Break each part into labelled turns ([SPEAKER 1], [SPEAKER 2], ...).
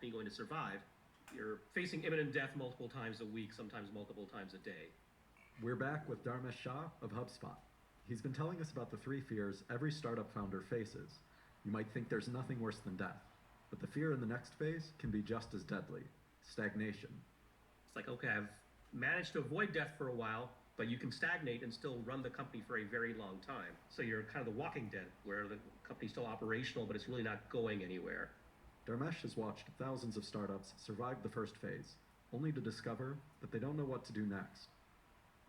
[SPEAKER 1] company going to survive? You're facing imminent death multiple times a week, sometimes multiple times a day.
[SPEAKER 2] We're back with Dharmesh Shah of HubSpot. He's been telling us about the 3 fears every startup founder faces. You might think there's nothing worse than death, but the fear in the next phase can be just as deadly: stagnation.
[SPEAKER 1] It's like, okay, I've managed to avoid death for a while, but you can stagnate and still run the company for a very long time. So you're kind of the walking dead, where the company's still operational, but it's really not going anywhere.
[SPEAKER 2] Dharmesh has watched thousands of startups survive the first phase, only to discover that they don't know what to do next.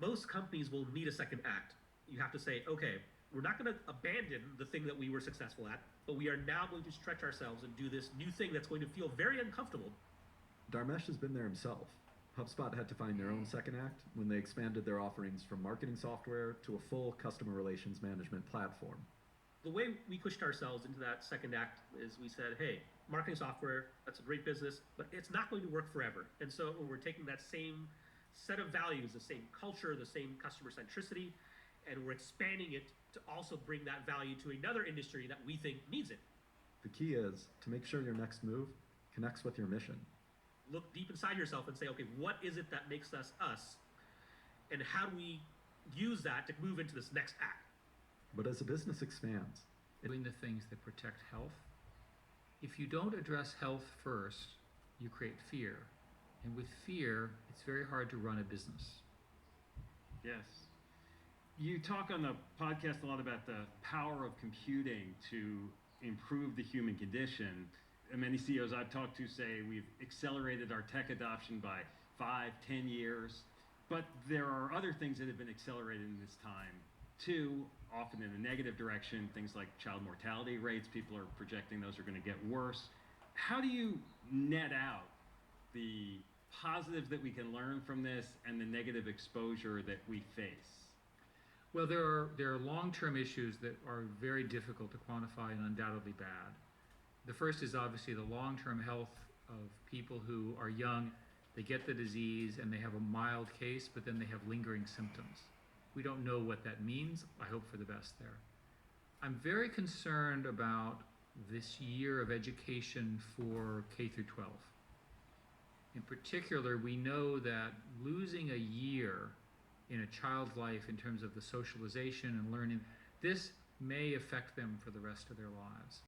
[SPEAKER 1] Most companies will need a second act. You have to say, okay, we're not going to abandon the thing that we were successful at, but we are now going to stretch ourselves and do this new thing that's going to feel very uncomfortable.
[SPEAKER 2] Dharmesh has been there himself. HubSpot had to find their own second act when they expanded their offerings from marketing software to a full customer relations management platform.
[SPEAKER 1] The way we pushed ourselves into that second act is we said, hey, marketing software, that's a great business, but it's not going to work forever. And so we're taking that same set of values, the same culture, the same customer centricity, and we're expanding it to also bring that value to another industry that we think needs it.
[SPEAKER 2] The key is to make sure your next move connects with your mission.
[SPEAKER 1] Look deep inside yourself and say, okay, what is it that makes us us? And how do we use that to move into this next act?
[SPEAKER 2] But as a business expands,
[SPEAKER 3] doing the things that protect health. If you don't address health first, you create fear. And with fear, it's very hard to run a business.
[SPEAKER 4] Yes. You talk on the podcast a lot about the power of computing to improve the human condition. And many CEOs I've talked to say we've accelerated our tech adoption by 5, 10 years. But there are other things that have been accelerated in this time too, often in a negative direction. Things like child mortality rates, people are projecting those are going to get worse. How do you net out the positives that we can learn from this and the negative exposure that we face?
[SPEAKER 3] Well, there are long-term issues that are very difficult to quantify and undoubtedly bad. The first is obviously the long-term health of people who are young. They get the disease and they have a mild case, but then they have lingering symptoms. We don't know what that means. I hope for the best there. I'm very concerned about this year of education for K through 12. In particular, we know that losing a year in a child's life in terms of the socialization and learning, this may affect them for the rest of their lives.